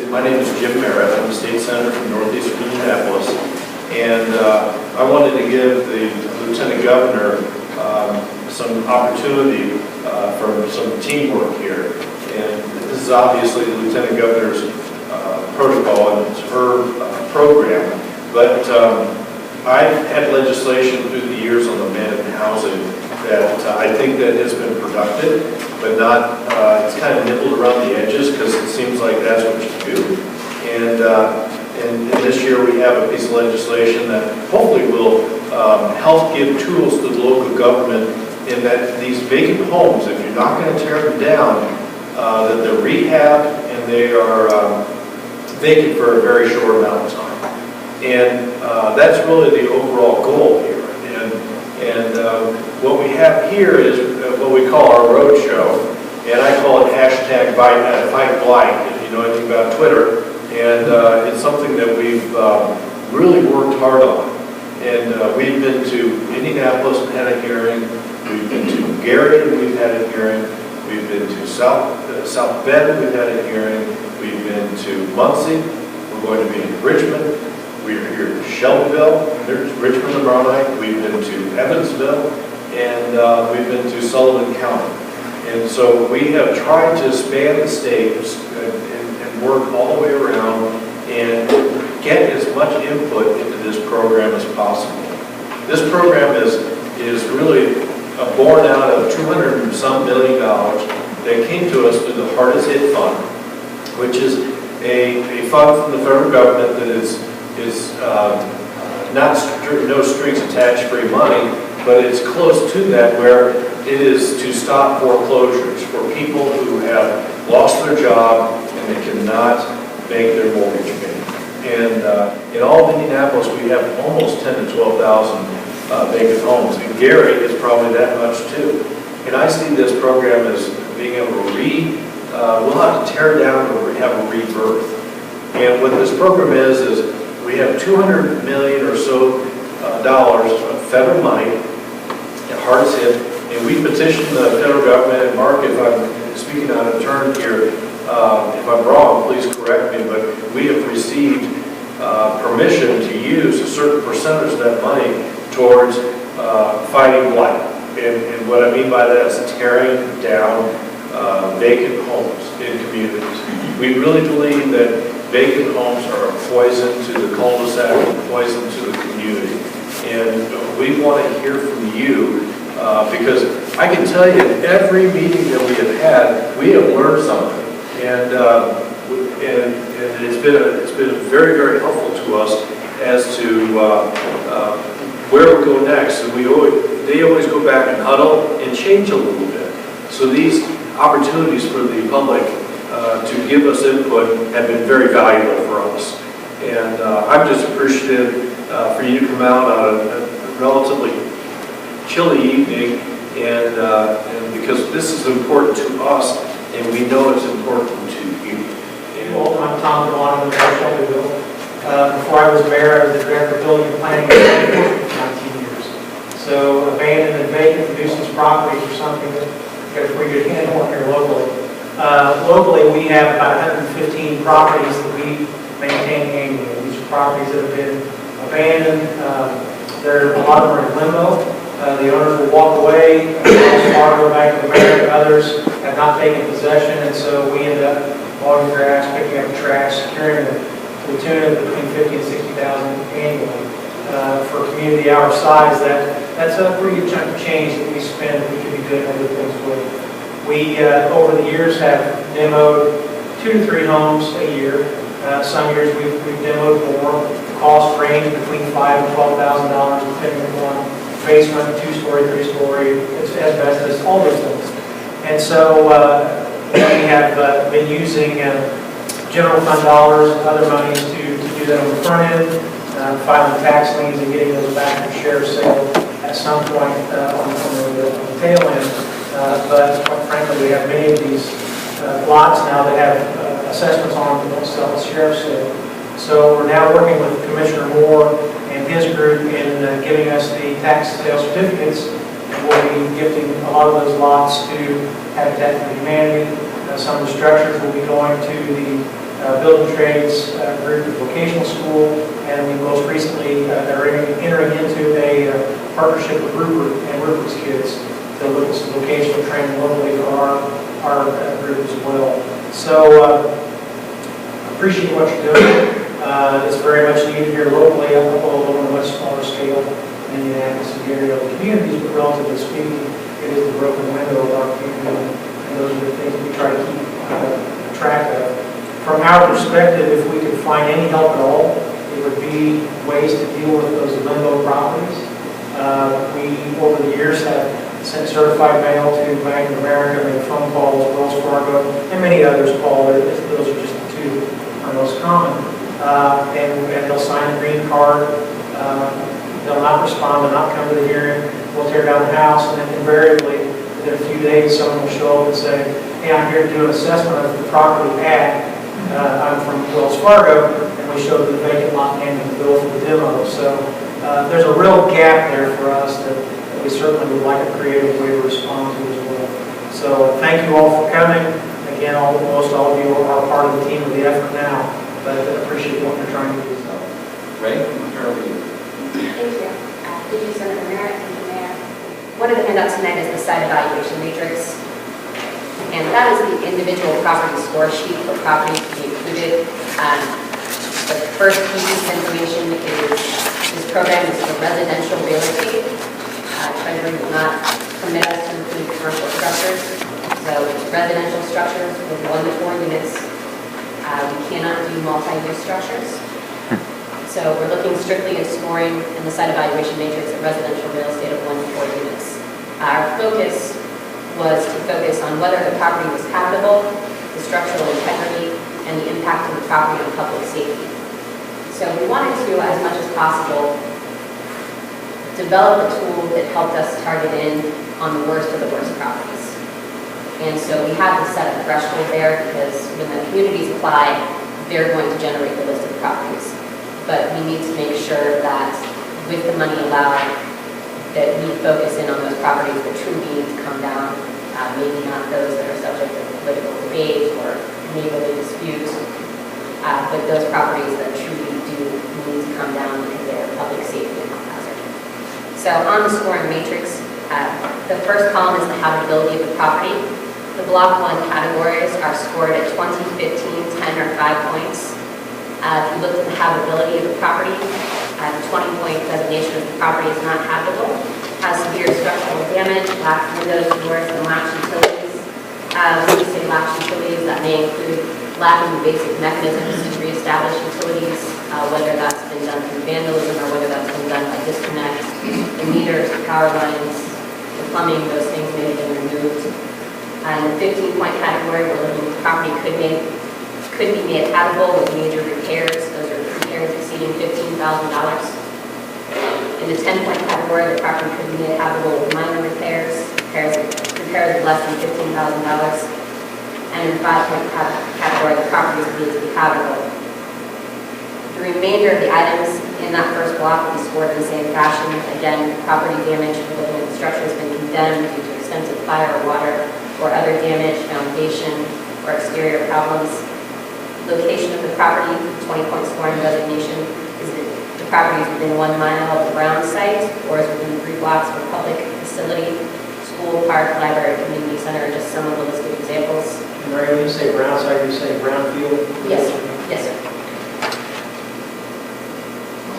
My name is Jim Merritt. I'm a state senator from northeastern Indianapolis, and I wanted to give the Lieutenant Governor some opportunity for some teamwork here. And this is obviously the Lieutenant Governor's protocol, and it's her program. But I've had legislation through the years on abandoned housing that I think that has been productive, but not, it's kind of nibbled around the edges because it seems like that's what you do. And this year we have a piece of legislation that hopefully will help give tools to the local government in that these vacant homes, if you're not going to tear them down, that they're rehabbed and they are vacant for a very short amount of time. And that's really the overall goal here. And what we have here is what we call our road show, and I call it hashtag Fight Blight, if you know anything about Twitter. And it's something that we've really worked hard on. And we've been to Indianapolis and had a hearing. We've been to Gary and we've had a hearing. We've been to South Bend, we've had a hearing. We've been to Muncie. We're going to be in Richmond. We're here in Shelbyville. There's Richmond tomorrow night. We've been to Evansville, and we've been to Sullivan County. And so we have tried to span the state and work all the way around and get as much input into this program as possible. This program is really born out of $200 and some million that came to us through the Hardest Hit Fund, which is a fund from the federal government that is no strings attached free money, but it's close to that, where it is to stop foreclosures for people who have lost their job and they cannot make their mortgage payment. And in all of Indianapolis, we have almost 10,000 to 12,000 vacant homes, and Gary is probably that much too. And I see this program as being able to we'll have to tear down or have a rebirth. And what this program is we have $200 million or so dollars of federal money at Hardest Hit, and we petitioned the federal government, and Mark, if I'm speaking out of turn here, if I'm wrong, please correct me, but we have received permission to use a certain percentage of that money towards fighting blight. And what I mean by that is tearing down vacant homes in communities. We really believe that vacant homes are a poison to the cul-de-sac, a poison to the community. And we want to hear from you because I can tell you in every meeting that we have had, we have learned something. And it's been very, very helpful to us as to where we go next. And they always go back and huddle and change a little bit. So these opportunities for the public to give us input have been very valuable for us. And I'm just appreciative for you to come out on a relatively chilly evening, and because this is important to us, and we know it's important to you. Well, I'm Tom DeBaun, I'm from Shelbyville. Before I was mayor, I was the director of building and planning for 19 years. So abandoned and vacant nuisance properties are something that got a pretty good handle on here locally. Locally, we have about 115 properties that we maintain annually. These are properties that have been abandoned. A lot of them are in limbo. The owners will walk away, go back to America. Others have not taken possession, and so we end up mowing grass, picking up trash, securing them to the tune of between $50,000 and $60,000 annually. For a community our size, that's a pretty good chunk of change that we spend that we could be doing other things with. We, over the years, have demoed 2 to 3 homes a year. Some years we've demoed more. The costs range between $5,000 and $12,000, depending on basement, 2-story, 3-story, asbestos, all those things. And so we have been using general fund dollars and other monies to do that on the front end, filing tax liens and getting those back to sheriff's sale at some point on the tail end. But quite frankly, we have many of these lots now that have assessments on them that don't sell at sheriff's sale. So we're now working with Commissioner Moore and his group in giving us the tax sale certificates, and we'll be gifting a lot of those lots to Habitat for Humanity. Some of the structures will be going to the building trades group, the vocational school, and we most recently are entering into a partnership with Rupert and Rupert's kids to look at some vocational training locally for our group as well. So appreciate what you're doing. It's very much needed here locally, although on a much smaller scale in the Indianapolis and Gary other communities, but relatively speaking, it is the broken window of our community, and those are the things we try to keep track of. From our perspective, if we could find any help at all, it would be ways to deal with those limbo properties. We, over the years, have sent certified mail to Bank of America, made phone calls, Wells Fargo, and many others, Paul. Those are just the two are most common. And they'll sign a green card. They'll not respond, they'll not come to the hearing. We'll tear down the house, and then invariably, within a few days, someone will show up and say, hey, I'm here to do an assessment of the property at. I'm from Wells Fargo, and we showed the vacant lot name and the bill for the demo. So there's a real gap there for us that we certainly would like a creative way to respond to as well. So thank you all for coming. Again, almost all of you are part of the team of the effort now, but I appreciate what you're trying to do. So. Ray, where are we? Thank you. Thank you, Senator Merritt. Thank you, Mayor. One of the handouts tonight is the site evaluation matrix. And that is the individual property score sheet for properties to be included. The first piece of information is this program is for residential real estate. Treasury will not permit us to include commercial structures. So residential structures with 1 to 4 units. We cannot do multi-use structures. So we're looking strictly at scoring in the site evaluation matrix of residential real estate of 1 to 4 units. Our focus was to focus on whether the property was habitable, the structural integrity, and the impact of the property on public safety. So we wanted to, as much as possible, develop a tool that helped us target in on the worst of the worst properties. And so we had to set a threshold there because when the communities apply, they're going to generate the list of properties. But we need to make sure that with the money allowed, that we focus in on those properties that truly need to come down, maybe not those that are subject to political debate or neighborly disputes, but those properties that truly do need to come down because they're public safety and health hazard. So on the scoring matrix, the first column is the habitability of the property. The block 1 categories are scored at 20, 15, 10, or 5 points. If you look at the habitability of the property, the 20-point designation of the property is not habitable, has severe structural damage, lacks windows, doors, and latch utilities. When we say latch utilities, that may include lacking basic mechanisms to reestablish utilities, whether that's been done through vandalism or whether that's been done by disconnect. The meters, the power lines, the plumbing, those things may have been removed. In the 15-point category, we're looking at the property could be made habitable with major repairs. Those are repairs exceeding $15,000. In the 10-point category, the property could be made habitable with minor repairs of less than $15,000. And in the 5-point category, the property is believed to be habitable. The remainder of the items in that first block will be scored in the same fashion. Again, property damage, we're looking at the structure has been condemned due to extensive fire or water or other damage, foundation, or exterior problems. Location of the property, 20-point scoring designation, is that the property is within 1 mile of the Brown site or is within 3 blocks of a public facility, school, park, library, community center, are just some of the listed examples. And Mary, when you say Brown site, you say Brownfield? Yes, sir. Yes, sir.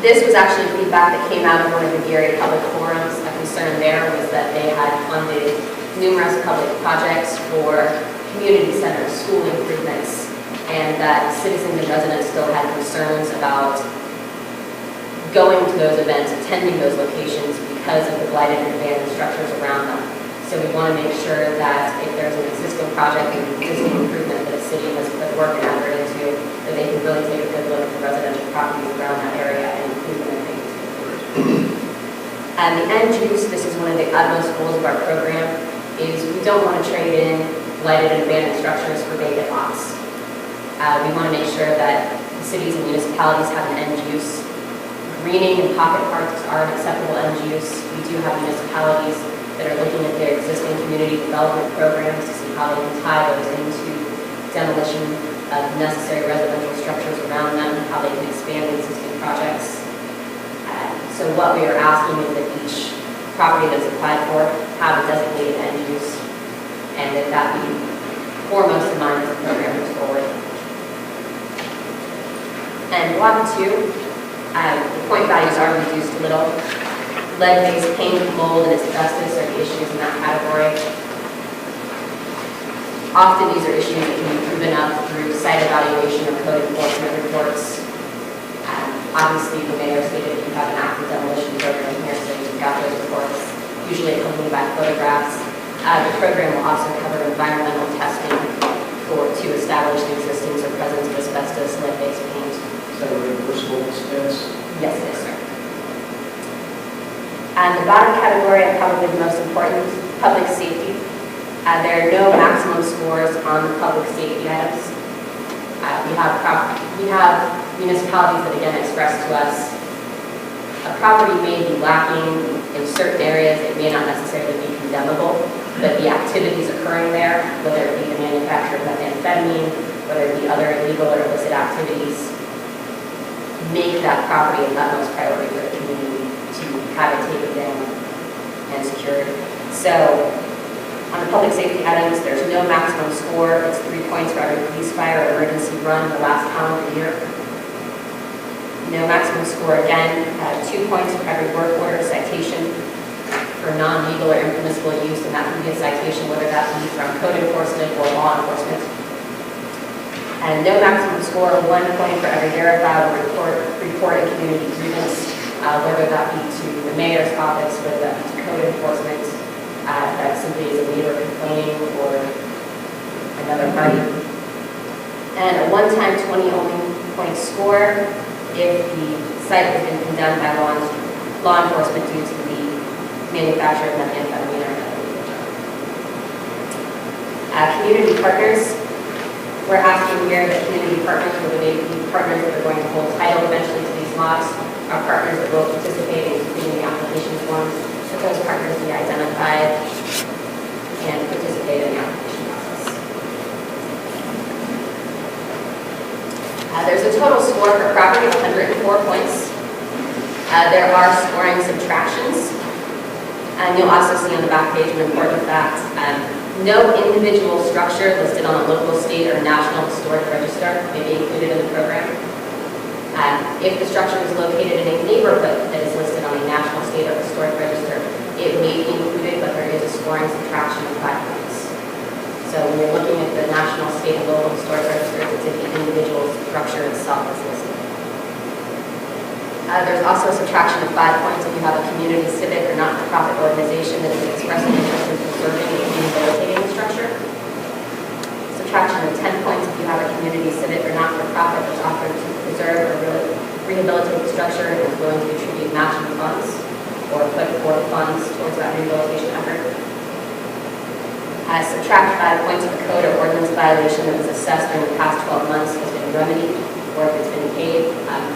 This was actually feedback that came out of one of the Gary public forums. A concern there was that they had funded numerous public projects for community centers, school improvements, and that citizens and residents still had concerns about going to those events, attending those locations because of the blighted and abandoned structures around them. So we want to make sure that if there's an existing project, an existing improvement that a city has put work and effort into, that they can really take a good look at the residential properties around that area and include them in things. And the end use, this is one of the utmost goals of our program, is we don't want to trade in blighted and abandoned structures for vacant lots. We want to make sure that cities and municipalities have an end use. Greening and pocket parks are an acceptable end use. We do have municipalities that are looking at their existing community development programs to see how they can tie those into demolition of necessary residential structures around them, how they can expand existing projects. So what we are asking is that each property that's applied for have a designated end use, and that be foremost in mind as the program moves forward. And block 2, the point values are reduced a little. Lead-based paint, mold, and asbestos are the issues in that category. Often these are issues that can be proven up through site evaluation or code enforcement reports. Obviously, the mayor stated that you have an active demolition program here, so you've got those reports, usually accompanied by photographs. The program will also cover environmental testing to establish the existence or presence of asbestos lead-based paint. Is that a reimbursable expense? Yes, it is, sir. And the bottom category, and probably the most important, public safety. There are no maximum scores on the public safety items. We have municipalities that again express to us a property may be lacking in certain areas. It may not necessarily be condemnable, but the activities occurring there, whether it be the manufacture of methamphetamine, whether it be other illegal or illicit activities, make that property of utmost priority for the community to have it taken down and secured. So on the public safety items, there's no maximum score. It's 3 points for every police, fire, or emergency run in the last calendar year. No maximum score again, 2 points for every work order citation for non-legal or impermissible use, and that can be a citation whether that be from code enforcement or law enforcement. And no maximum score, 1 point for every verified or reported community grievance, whether that be to the mayor's office, whether that be to code enforcement, that simply is a neighbor complaining or another party. And a one-time 20 only point score if the site has been condemned by law enforcement due to the manufacture of methamphetamine or another illegal drug. Community partners. We're asking here that community partners, whether they be partners that are going to hold title eventually to these lots, are partners that will participate in completing the application forms, that those partners be identified and participate in the application process. There's a total score for property of 104 points. There are scoring subtractions, and you'll also see on the back page an important fact. No individual structure listed on a local, state, or national historic register may be included in the program. If the structure is located in a neighborhood that is listed on a national, state, or historic register, it may be included, but there is a scoring subtraction of 5 points. So when you're looking at the national, state, and local historic registers, it's if the individual structure itself is listed. There's also a subtraction of 5 points if you have a community, civic, or not-for-profit organization that is expressing interest in preserving and rehabilitating the structure. Subtraction of 10 points if you have a community, civic, or not-for-profit that's offering to preserve or rehabilitate the structure and is willing to contribute matching funds or put forth funds towards that rehabilitation effort. Subtract 5 points if a code or ordinance violation that was assessed during the past 12 months has been remedied, or if it's been paid.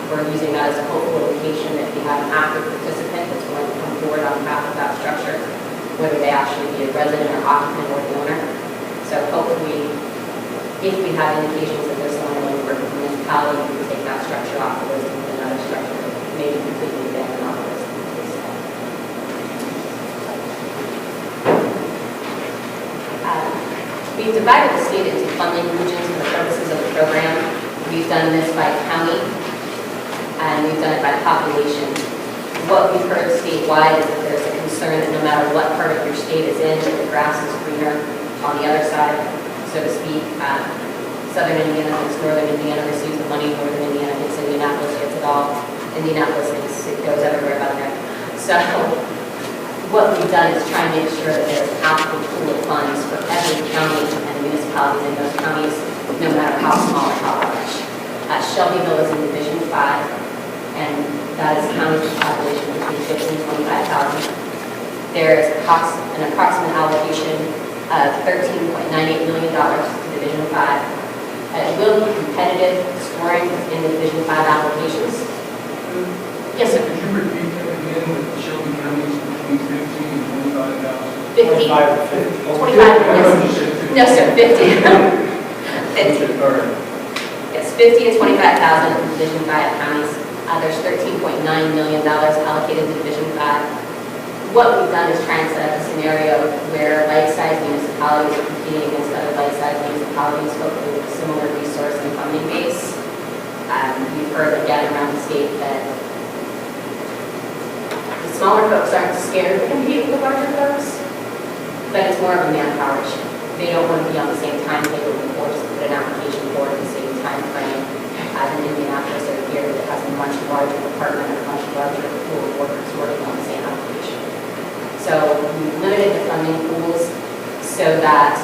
We're using that as a hopeful indication that if you have an active participant that's going to come forward on behalf of that structure, whether they actually be a resident or occupant or the owner. So hopefully, if we have indications that there's someone willing to work with the municipality, we can take that structure off the list and put another structure that may be completely abandoned off the list. We've divided the state into funding regions for the purposes of the program. We've done this by county, and we've done it by population. What we've heard statewide is that there's a concern that no matter what part of your state is in, that the grass is greener on the other side, so to speak. Southern Indiana thinks Northern Indiana receives the money, Northern Indiana thinks Indianapolis gets it all. Indianapolis thinks it goes everywhere about there. So what we've done is try and make sure that there's an adequate pool of funds for every county and municipalities in those counties, no matter how small or how large. Shelbyville is in Division 5, and that is counties with a population between 15 and 25,000. There is an approximate allocation of $13.98 million to Division 5. It will be competitive scoring in the Division 5 applications. Yes, sir. Could you repeat that again with Shelby counties between 15 and 25,000? 50. 25 to 50. 25, yes. No, sir, 50. 50. There's 50 to 25,000 in Division 5 counties. There's $13.9 million allocated to Division 5. What we've done is try and set up a scenario where like-sized municipalities are competing against other like-sized municipalities, hopefully with a similar resource and funding base. We've heard again around the state that the smaller folks aren't scared to compete with the larger folks, but it's more of a manpower issue. They don't want to be on the same timetable and forced to put an application forward the same time frame as an Indianapolis or here that has a much larger department and a much larger pool of workers working on the same application. So we limited the funding pools so that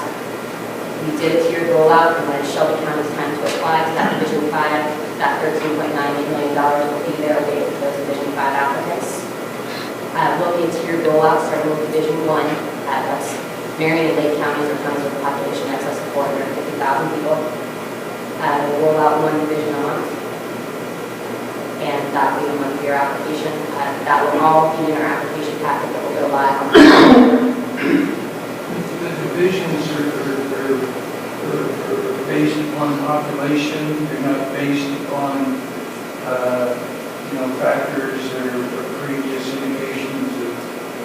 we did a tiered rollout, and when it's Shelby County's time to apply to that Division 5, that $13.98 million will be there waiting for those Division 5 applicants. We'll be a tiered rollout starting with Division 1. That's Marion and Lake counties are counties with a population in excess of 450,000 people. We'll roll out one division a month, and that will be a month-year application. That will all be in our application packet that will go live on The divisions are based upon population, they're not based upon, factors or previous indications of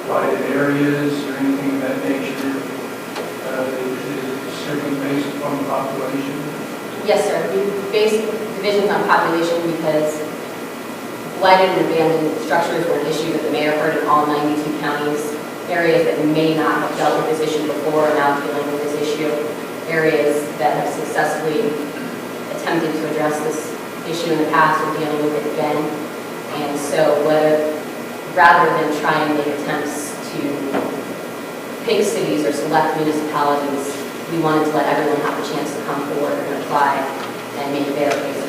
blighted areas or anything of that nature. Is it strictly based upon population? Yes, sir. We base divisions on population because blighted and abandoned structures were an issue that the mayor heard in all 92 counties. Areas that may not have dealt with this issue before are now dealing with this issue. Areas that have successfully attempted to address this issue in the past are dealing with it again. And so rather than try and make attempts to pick cities or select municipalities, we wanted to let everyone have a chance to come forward and apply and make their case